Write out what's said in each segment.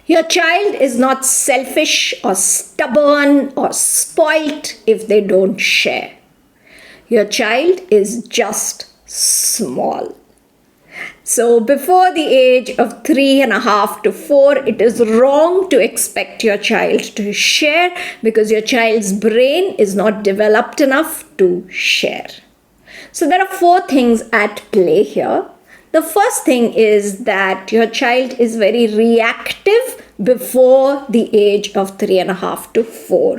Your child is not selfish or stubborn or spoilt if they don't share. Your child is just small. So before the age of 3.5 to 4, it is wrong to expect your child to share because your child's brain is not developed enough to share. So there are 4 things at play here. The first thing is that your child is very reactive before the age of 3.5 to 4.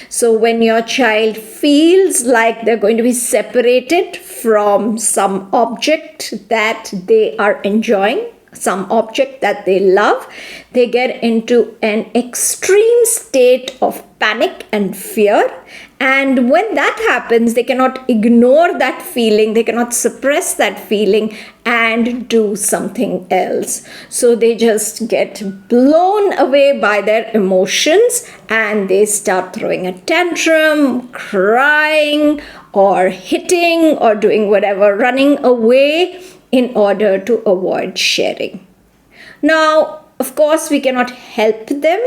So when your child feels like they're going to be separated from some object that they are enjoying, some object that they love, they get into an extreme state of panic and fear. And when that happens, they cannot ignore that feeling, they cannot suppress that feeling and do something else. So they just get blown away by their emotions and they start throwing a tantrum, crying, or hitting, or doing whatever, running away in order to avoid sharing. Now, of course, we cannot help them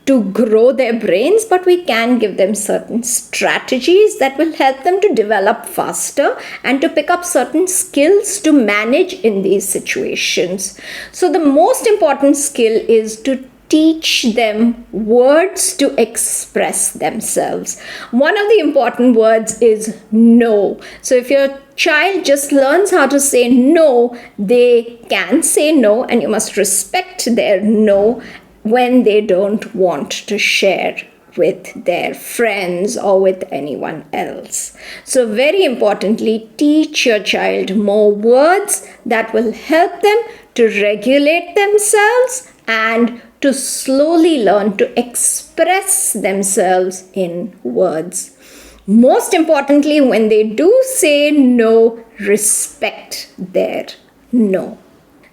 to grow their brains, but we can give them certain strategies that will help them to develop faster and to pick up certain skills to manage in these situations. So the most important skill is to teach them words to express themselves. One of the important words is no. So if your child just learns how to say no, they can say no, and you must respect their no when they don't want to share with their friends or with anyone else. So very importantly, teach your child more words that will help them to regulate themselves and to slowly learn to express themselves in words. Most importantly, when they do say no, respect their no.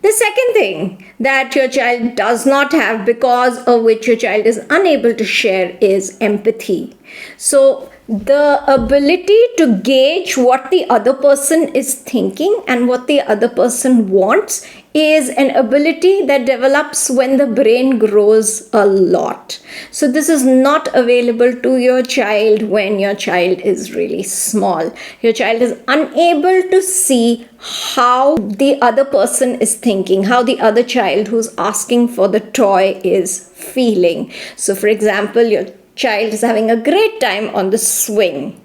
The second thing that your child does not have, because of which your child is unable to share, is empathy. So the ability to gauge what the other person is thinking and what the other person wants is an ability that develops when the brain grows a lot. So this is not available to your child when your child is really small. Your child is unable to see how the other person is thinking, how the other child who's asking for the toy is feeling. So for example, your child is having a great time on the swing.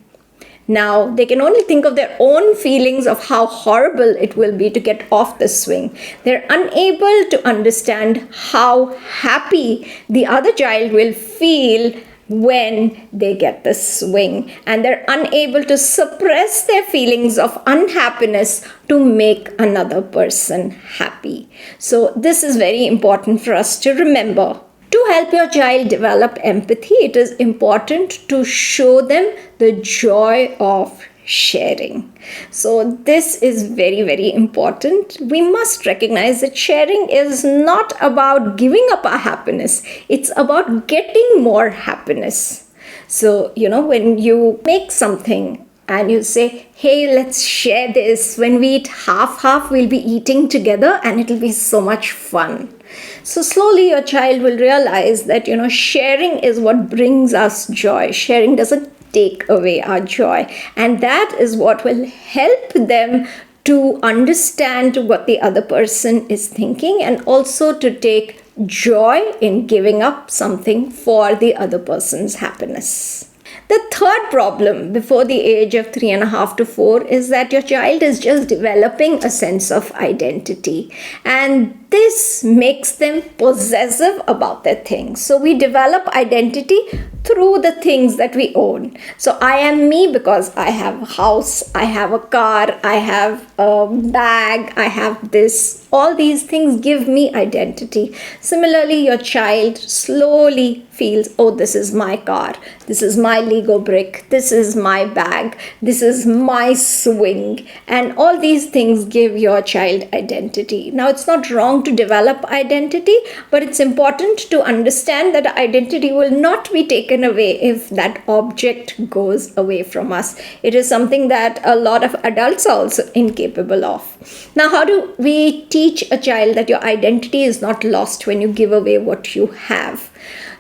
Now, they can only think of their own feelings of how horrible it will be to get off the swing. They're unable to understand how happy the other child will feel when they get the swing. And they're unable to suppress their feelings of unhappiness to make another person happy. So this is very important for us to remember. To help your child develop empathy, it is important to show them the joy of sharing. So this is very, very important. We must recognize that sharing is not about giving up our happiness. It's about getting more happiness. So, when you make something and you say, hey, let's share this. When we eat half, we'll be eating together and it'll be so much fun. So slowly your child will realize that, sharing is what brings us joy. Sharing doesn't take away our joy. And that is what will help them to understand what the other person is thinking and also to take joy in giving up something for the other person's happiness. The third problem before the age of 3.5 to 4 is that your child is just developing a sense of identity. And this makes them possessive about their things. So we develop identity through the things that we own. So I am me because I have a house, I have a car, I have a bag, I have this. All these things give me identity. Similarly, your child slowly feels, oh, this is my car, this is my Lego brick, this is my bag, this is my swing. And all these things give your child identity. Now, it's not wrong long to develop identity, but it's important to understand that identity will not be taken away if that object goes away from us. It is something that a lot of adults are also incapable of. Now, how do we teach a child that your identity is not lost when you give away what you have?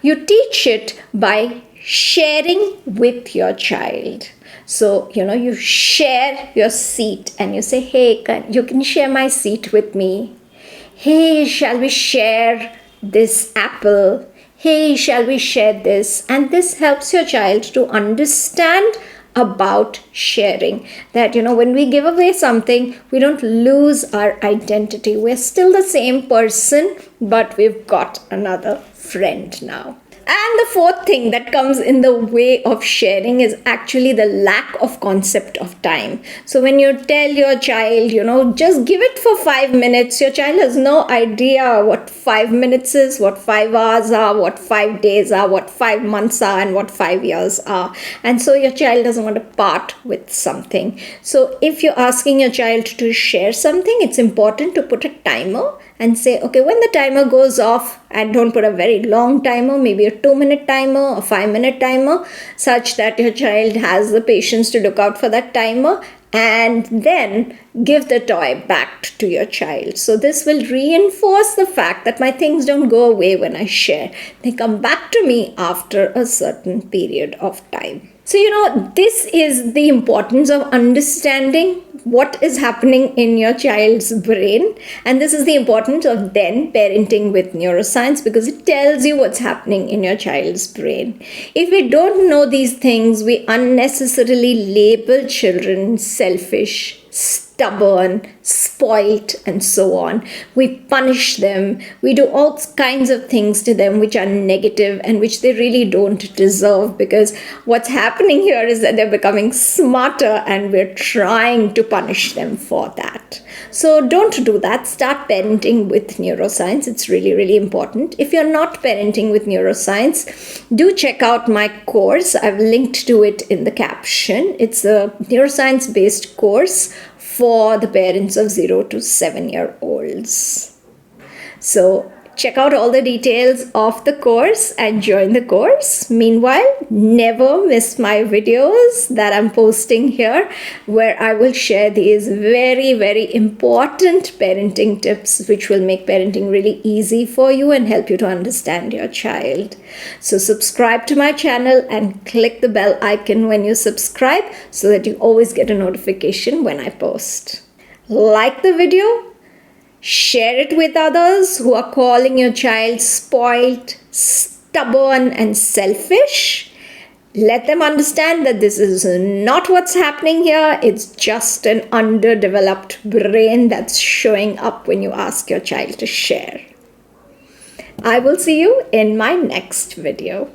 You teach it by sharing with your child. So, you share your seat and you say, hey, you can share my seat with me. Hey, shall we share this apple? Hey, shall we share this? And this helps your child to understand about sharing. That, when we give away something, we don't lose our identity. We're still the same person, but we've got another friend now. And the fourth thing that comes in the way of sharing is actually the lack of concept of time. So when you tell your child, just give it for 5 minutes, your child has no idea what 5 minutes is, what 5 hours are, what 5 days are, what 5 months are, and what 5 years are. And so your child doesn't want to part with something. So if you're asking your child to share something, it's important to put a timer and say, okay, when the timer goes off, and don't put a very long timer, maybe a 2-minute timer, a 5-minute timer, such that your child has the patience to look out for that timer, and then give the toy back to your child. So this will reinforce the fact that my things don't go away when I share. They come back to me after a certain period of time. So, this is the importance of understanding what is happening in your child's brain. And this is the importance of then parenting with neuroscience, because it tells you what's happening in your child's brain. If we don't know these things, we unnecessarily label children selfish, stubborn, spoilt, and so on. We punish them. We do all kinds of things to them which are negative and which they really don't deserve, because what's happening here is that they're becoming smarter and we're trying to punish them for that. So don't do that. Start parenting with neuroscience. It's really, really important. If you're not parenting with neuroscience, do check out my course. I've linked to it in the caption. It's a neuroscience-based course for the parents of 0 to 7-year-olds. So check out all the details of the course and join the course. Meanwhile, never miss my videos that I'm posting here, where I will share these very, very important parenting tips which will make parenting really easy for you and help you to understand your child. So subscribe to my channel and click the bell icon when you subscribe so that you always get a notification when I post. Like the video. Share it with others who are calling your child spoiled, stubborn, and selfish. Let them understand that this is not what's happening here. It's just an underdeveloped brain that's showing up when you ask your child to share. I will see you in my next video.